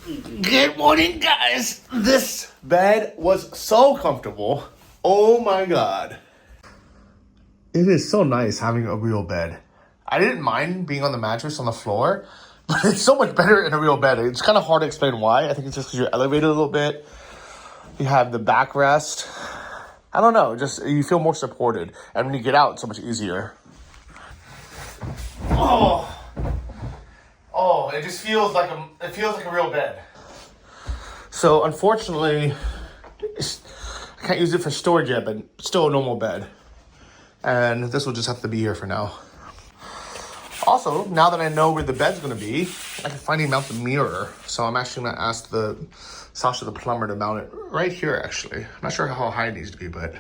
Good morning, guys. This bed was so comfortable. Oh my god. It is so nice having a real bed. I didn't mind being on the mattress on the floor, but it's so much better in a real bed. It's kind of hard to explain why. I think it's just because you're elevated a little bit. You have the backrest. I don't know, just you feel more supported. And when you get out, it's so much easier. Oh, it just feels like a real bed. So unfortunately, I can't use it for storage yet, but still a normal bed. And this will just have to be here for now. Also, now that I know where the bed's gonna be, I can finally mount the mirror. So I'm actually gonna ask Sasha the plumber to mount it right here actually. I'm not sure how high it needs to be, but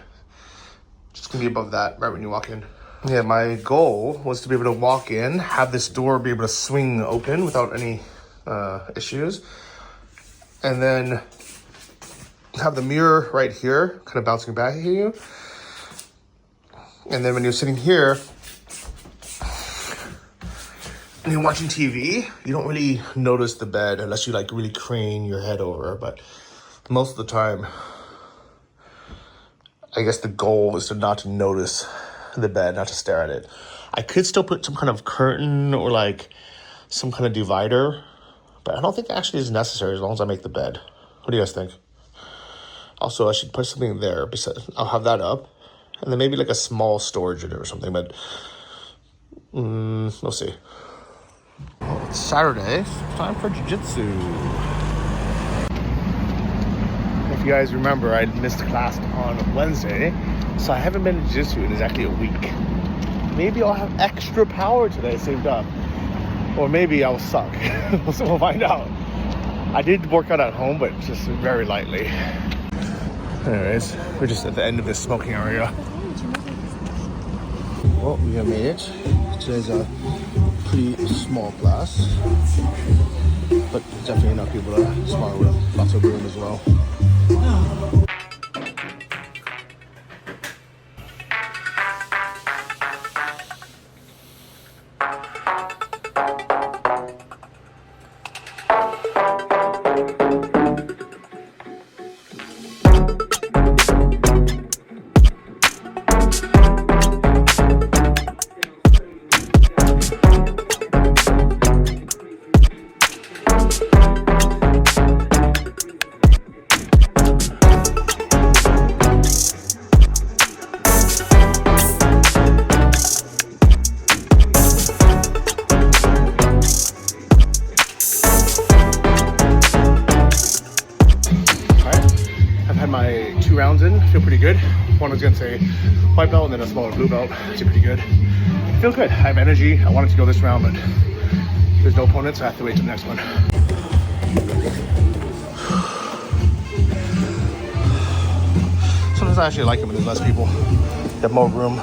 just gonna be above that right when you walk in. Yeah, my goal was to be able to walk in, have this door be able to swing open without any issues. And then have the mirror right here, kind of bouncing back at you. And then when you're sitting here, and you're watching TV, you don't really notice the bed unless you like really crane your head over. But most of the time, I guess the goal is to not to notice the bed, not to stare at it. I could still put some kind of curtain or like some kind of divider, but I don't think it actually is necessary as long as I make the bed. What do you guys think? Also, I should put something there. Besides, I'll have that up, and then maybe like a small storage unit or something, but we'll see. Well, it's Saturday. Time for Jiu-Jitsu. If you guys remember, I missed class on Wednesday, so I haven't been to Jiu-Jitsu in exactly a week. Maybe I'll have extra power today saved up. Or maybe I'll suck. So we'll find out. I did work out at home, but just very lightly. Anyways, we're just at the end of this smoking area. Well, we have made it. Today's a pretty small class, but definitely enough people to spar with. Lots of room as well. Rounds in, feel pretty good. One was against a white belt and then a smaller blue belt. It's pretty good. Feel good. I have energy. I wanted to go this round, but there's no opponents, so I have to wait till the next one. Sometimes I actually like it when there's less people. You have more room.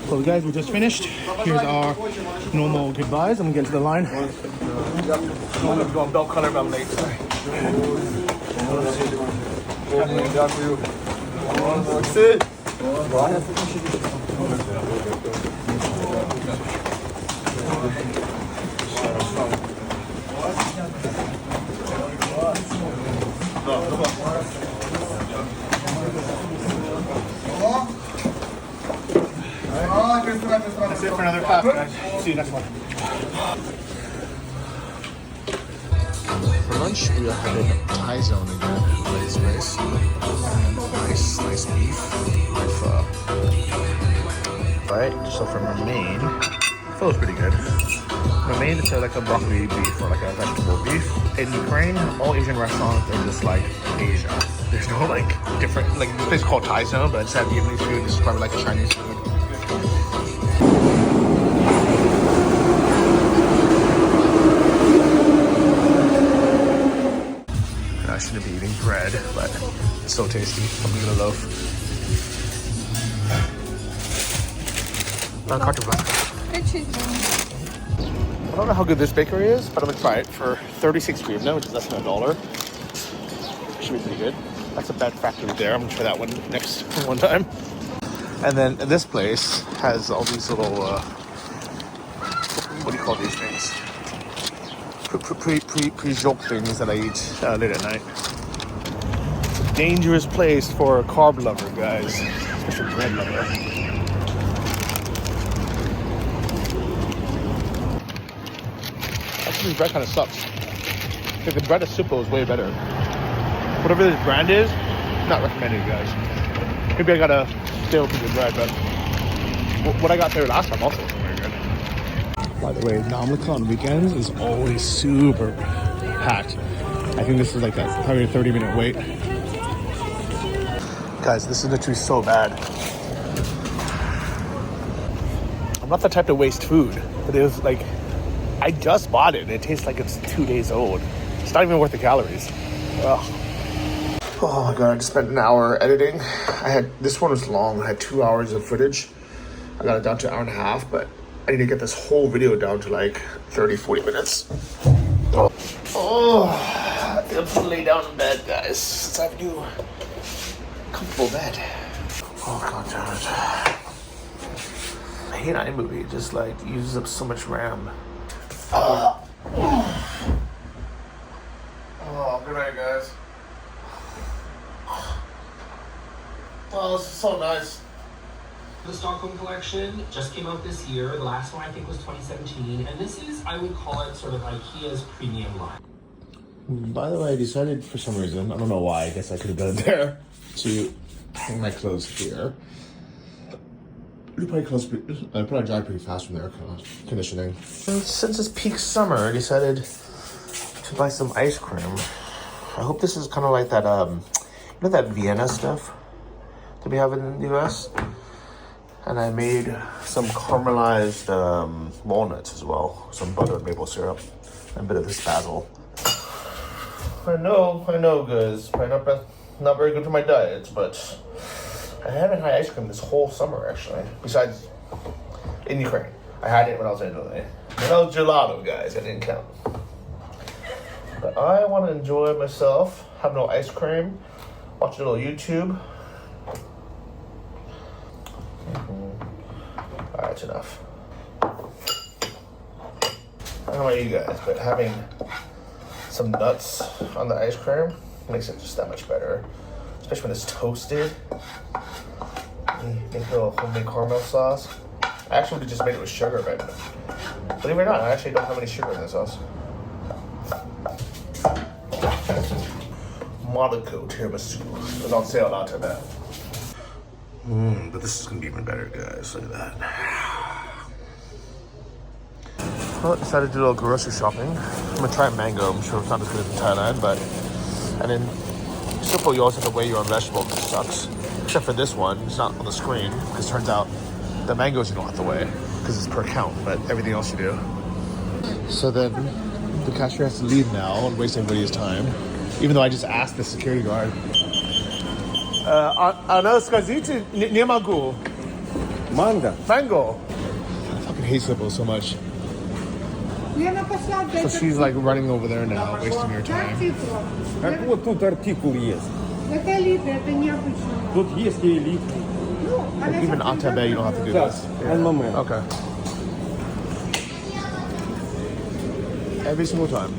So guys, we just finished. Here's our normal goodbyes. I'm gonna get to the line. I'm gonna go on belt cutter, but I'm late. Sorry. That's it for another class, guys. See you next one. For lunch, we are having Thai zone again. Nice, nice beef with right. So for my main, feels pretty good. My main is like a broccoli beef or like a vegetable beef. In Ukraine, all Asian restaurants are just like Asia. There's no like different, like this place is called Thai zone, but it's have Vietnamese food. This is probably like a Chinese food. I shouldn't be eating bread, but it's so tasty. I'm gonna loaf. I don't know how good this bakery is, but I'm gonna try it for 36 hryvnia, which is less than $1. Should be pretty good. That's a bad factory there. I'm gonna try that one next one time. And then this place has all these little, what do you call these things? Pre-joke things that I eat late at night. It's a dangerous place for a carb lover, guys. Especially bread lover. Actually, this bread kind of sucks. Like the bread at Supo is way better. Whatever this brand is, not recommended, guys. Maybe I gotta stale piece of bread, but what I got there last time also was very good. By the way, Namlika on weekends is always super packed. I think this is like that, probably a 30-minute wait. Guys, this is literally so bad. I'm not the type to waste food, but it was like, I just bought it and it tastes like it's 2 days old. It's not even worth the calories. Ugh. Oh my god, I just spent an hour editing. This one was long. I had 2 hours of footage. I got it down to an hour and a half, but I need to get this whole video down to like 30, 40 minutes. Oh, I think I'm gonna lay down in bed, guys, since I have a new comfortable bed. Oh god damn it. I hate iMovie. It just like uses up so much RAM. Oh, good night, guys. Oh, this is so nice. The Stockholm collection just came out this year. The last one I think was 2017. And this is, I would call it sort of IKEA's premium line. By the way, I decided for some reason, I don't know why, I guess I could have done it there, to hang my clothes here. It'll probably dry pretty fast from the air conditioning. Since it's peak summer, I decided to buy some ice cream. I hope this is kind of like that, you know that Vienna stuff that we have in the US? And I made some caramelized walnuts as well. Some butter and maple syrup. And a bit of this basil. I know, guys. Probably not very good for my diet, but I haven't had ice cream this whole summer, actually. Besides, in Ukraine. I had it when I was in Italy. When I was gelato, guys. I didn't count. But I want to enjoy myself. Have no ice cream. Watch a little YouTube. Alright, that's enough. I don't know about you guys, but having some nuts on the ice cream makes it just that much better. Especially when it's toasted. Make a little homemade caramel sauce. I actually just made it with sugar, but believe it or not, I actually don't have any sugar in this sauce. Monaco tiramisu. It was on sale not too bad. But this is gonna be even better, guys. Look at that. Well, I decided to do a little grocery shopping. I'm gonna try mango. I'm sure it's not as good as in Thailand, but and then simple. You always have to weigh your own vegetables. It sucks. Except for this one, it's not on the screen because it turns out the mangoes you don't have to weigh because it's per count, but everything else you do. So then the cashier has to leave now and waste everybody's time, even though I just asked the security guard. Она скажите, не могу. Mango. I fucking hate Sippo so much. So she's like running over there now, wasting your time. Как вот тут артикул есть. Это литр, это необычно. Тут есть и литр. Even on Tibet, you don't have to do this. Yeah. Okay. Every single time.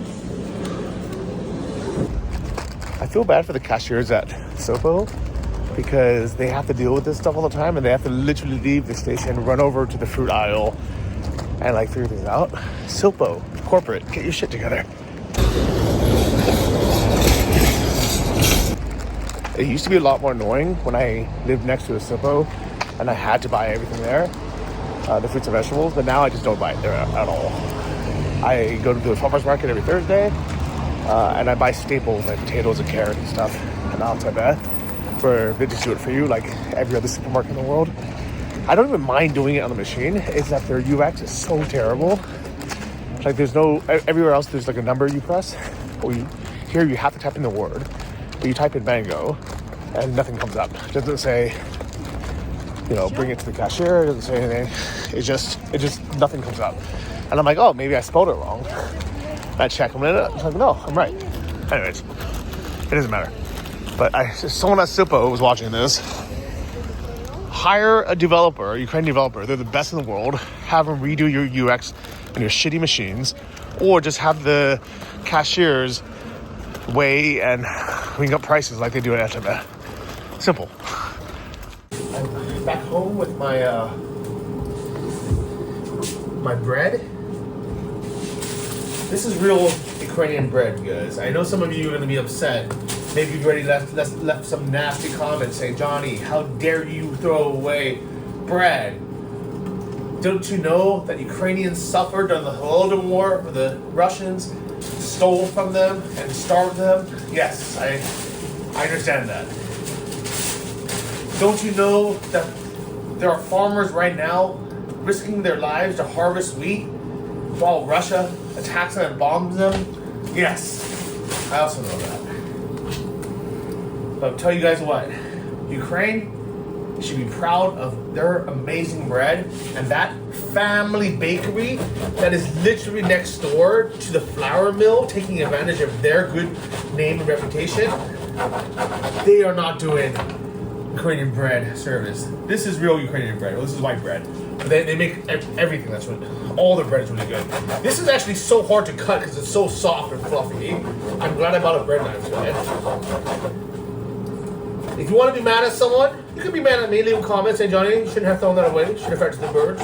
I feel bad for the cashiers at Sopo because they have to deal with this stuff all the time and they have to literally leave the station, run over to the fruit aisle and like figure things out. Sopo, corporate, get your shit together. It used to be a lot more annoying when I lived next to a Sopo and I had to buy everything there, the fruits and vegetables, but now I just don't buy it there at all. I go to the farmer's market every Thursday and I buy staples like potatoes and carrots and stuff and I'll Tibet for they just do it for you like every other supermarket in the world. I don't even mind doing it on the machine. It's that their UX is so terrible. Like there's no, everywhere else there's like a number you press. Here you have to type in the word. But you type in mango and nothing comes up. It doesn't say, you know, bring it to the cashier. It doesn't say anything. It just nothing comes up. And I'm like, oh, maybe I spelled it wrong. I check. I'm like, no, I'm right. Anyways, it doesn't matter. But someone at Sipo was watching this. hire a developer, a Ukrainian developer, they're the best in the world, have them redo your UX and your shitty machines, or just have the cashiers weigh and ring up prices like they do at Etame. Simple. I'm back home with my my bread. This is real Ukrainian bread, guys. I know some of you are going to be upset. Maybe you've already left some nasty comments saying, Johnny, how dare you throw away bread? Don't you know that Ukrainians suffered during the Holodomor where the Russians stole from them and starved them? Yes, I understand that. Don't you know that there are farmers right now risking their lives to harvest wheat while Russia attacks them and bombs them? Yes, I also know that. But I'll tell you guys what, Ukraine should be proud of their amazing bread, and that family bakery that is literally next door to the flour mill, taking advantage of their good name and reputation, they are not doing Ukrainian bread service. This is real Ukrainian bread. Well, this is white bread. But they make everything. That's what all the bread is really good. This is actually so hard to cut because it's so soft and fluffy. I'm glad I bought a bread knife today. If you want to be mad at someone, you can be mad at me. Leave comments saying, Johnny, you shouldn't have thrown that away. You should have fed to the birds.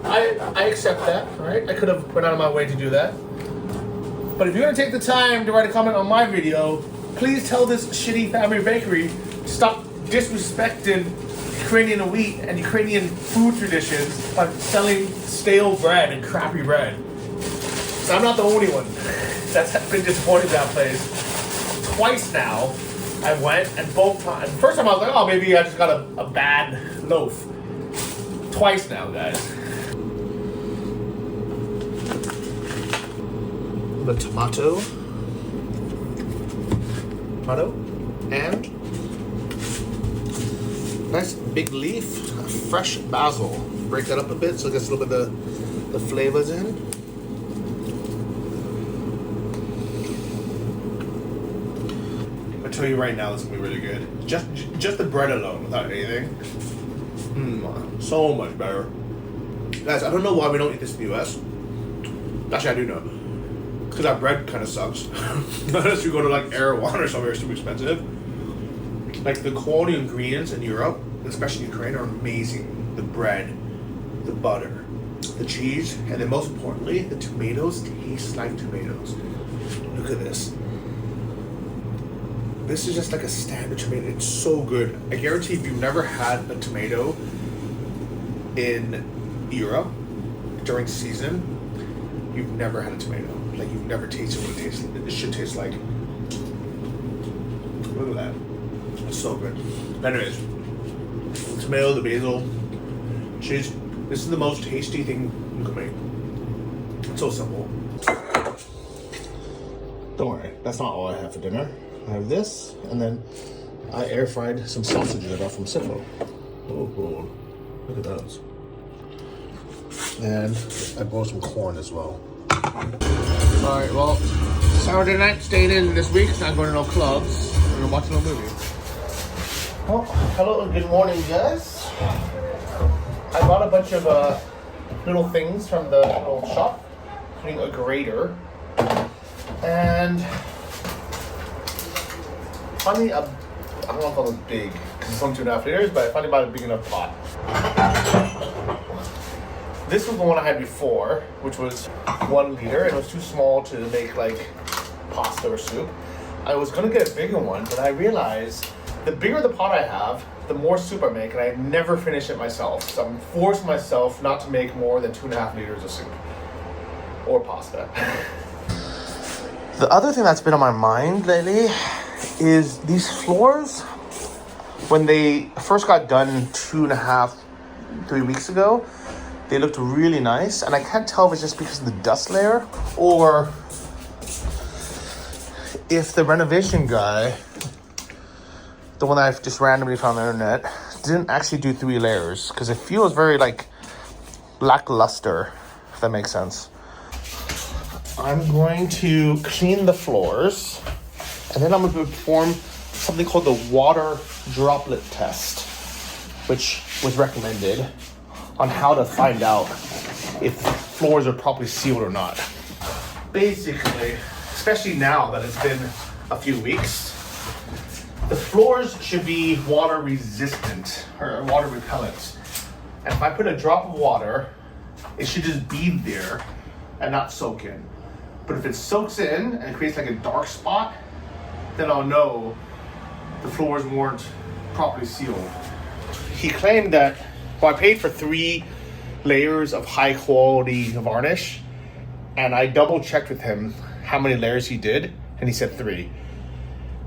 I accept that. All right, I could have went out of my way to do that. But if you're gonna take the time to write a comment on my video, please tell this shitty family bakery to stop disrespecting Ukrainian wheat and Ukrainian food traditions by selling stale bread and crappy bread. So I'm not the only one that's been disappointed in that place. Twice now, I went, and both times. First time I was like, oh, maybe I just got a bad loaf. Twice now, guys. The tomato, and nice big leaf, fresh basil. Break that up a bit so it gets a little bit of the flavors in. I'll tell you right now, this is gonna be really good. Just the bread alone, without anything. So much better. Guys, I don't know why we don't eat this in the US. Actually, I do know. Because our bread kind of sucks. Unless you go to like Erewhon or somewhere super expensive. Like the quality of ingredients in Europe, especially Ukraine, are amazing. The bread, the butter, the cheese, and then most importantly, the tomatoes taste like tomatoes. Look at this. This is just like a standard tomato. It's so good. I guarantee if you've never had a tomato in Europe during season, you've never had a tomato. Like you've never tasted what it should taste like. Look at that. It's so good. Anyways, the tomato, the basil, cheese. This is the most tasty thing you can make. It's so simple. Don't worry, that's not all I have for dinner. I have this, and then I air fried some sausages I got from Sifo. Oh, cool. Look at those. And I bought some corn as well. Alright, well, Saturday night, staying in this week, not going to no clubs. We're going to watch no movie. Well, hello and good morning, guys. I bought a bunch of little things from the little shop, including a grater. And finally, I don't know if it was big, because it's only 2.5 liters, but I finally bought a big enough pot. This was the one I had before, which was 1 liter. It was too small to make like pasta or soup. I was gonna get a bigger one, but I realized the bigger the pot I have, the more soup I make, and I never finish it myself. So I'm forcing myself not to make more than 2.5 liters of soup or pasta. The other thing that's been on my mind lately is these floors. When they first got done 2.5, 3 weeks ago, they looked really nice, and I can't tell if it's just because of the dust layer or if the renovation guy, the one that I've just randomly found on the internet, didn't actually do 3 layers, because it feels very like lackluster, if that makes sense. I'm going to clean the floors, and then I'm going to perform something called the water droplet test. which was recommended on how to find out if floors are properly sealed or not. Basically, especially now that it's been a few weeks, the floors should be water resistant or water repellent. And if I put a drop of water, it should just be there and not soak in. But if it soaks in and creates like a dark spot, then I'll know the floors weren't properly sealed. He claimed that, well, I paid for 3 layers of high quality varnish, and I double checked with him how many layers he did, and he said 3.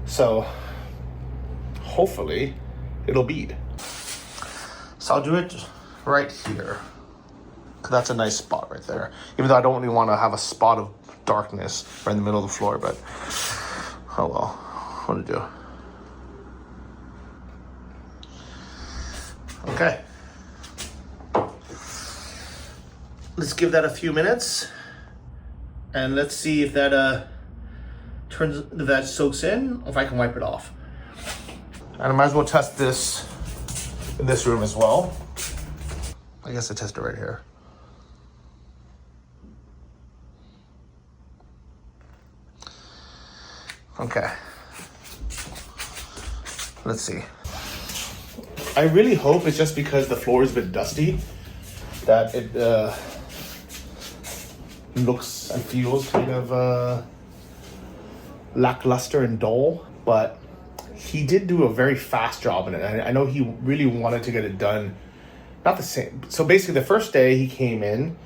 So hopefully it'll bead. So I'll do it right here, because that's a nice spot right there. Even though I don't really want to have a spot of darkness right in the middle of the floor, but oh well, what to do. Okay. Let's give that a few minutes, and let's see if that soaks in, or if I can wipe it off. And I might as well test this in this room as well. I guess I test it right here. Okay. Let's see. I really hope it's just because the floor is a bit dusty that it looks and feels kind of lackluster and dull, but he did do a very fast job in it. I know he really wanted to get it done. Not the same. So basically the first day he came in,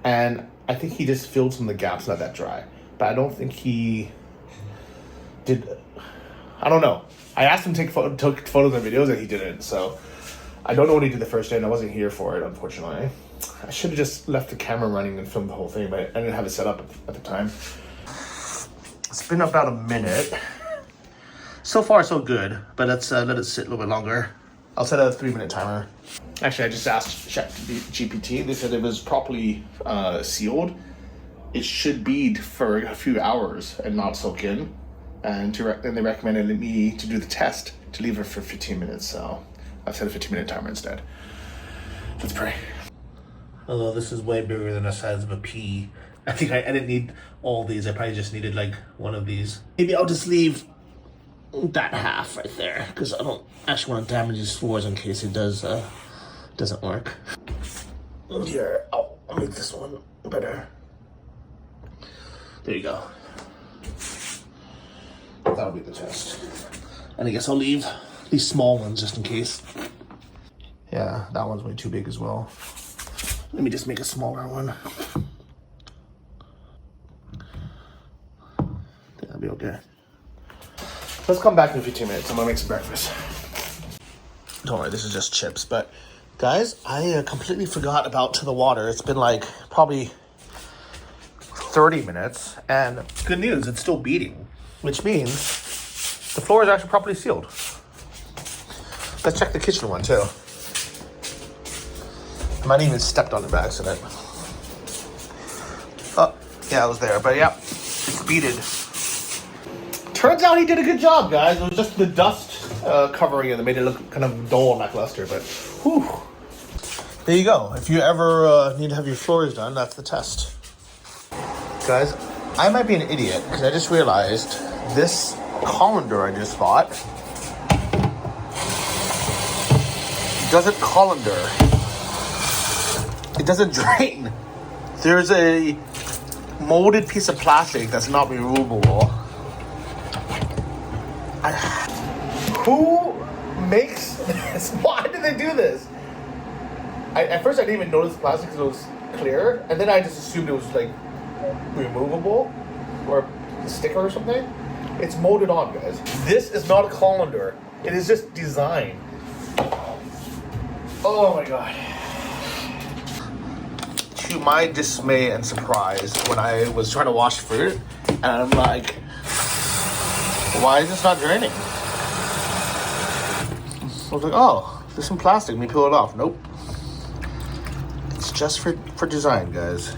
and I think he just filled some of the gaps, let that dry. But I don't think he did. I don't know. I asked him to took photos and videos, and he didn't. So I don't know what he did the first day, and I wasn't here for it, unfortunately. I should have just left the camera running and filmed the whole thing, but I didn't have it set up at the time. It's been about a minute. So far, so good, but let's let it sit a little bit longer. I'll set a 3-minute timer. Actually, I just asked ChatGPT. They said it was properly sealed. It should bead for a few hours and not soak in. And then they recommended me to do the test to leave it for 15 minutes. So I've set a 15-minute timer instead. Let's pray. Although this is way bigger than the size of a pea. I think I didn't need all these. I probably just needed like one of these. Maybe I'll just leave that half right there, because I don't actually want to damage these floors in case it doesn't work. Here, I'll make this one better. There you go. That'll be the test. And I guess I'll leave these small ones just in case. Yeah, that one's way too big as well. Let me just make a smaller one. That'll be okay. Let's come back in 15 minutes. I'm gonna make some breakfast. Don't worry, this is just chips. But guys, I completely forgot about the water. It's been like probably 30 minutes, and good news, it's still beading, which means the floor is actually properly sealed. Let's check the kitchen one too. I might even stepped on it by accident. Oh, yeah, it was there, but yeah, it's beaded. Turns out he did a good job, guys. It was just the dust covering it that made it look kind of dull and lackluster, but whew. There you go. If you ever need to have your floors done, that's the test. Guys, I might be an idiot because I just realized this colander I just bought doesn't colander. It doesn't drain. There's a molded piece of plastic that's not removable. Who makes this? Why did they do this? At first I didn't even notice the plastic because it was clear, and then I just assumed it was like removable or a sticker or something. It's molded on, guys. This is not a colander. It is just design. Oh my god. To my dismay and surprise, when I was trying to wash fruit, and I'm like, why is this not draining? I was like, oh, there's some plastic. Let me peel it off. Nope. It's just for design, guys.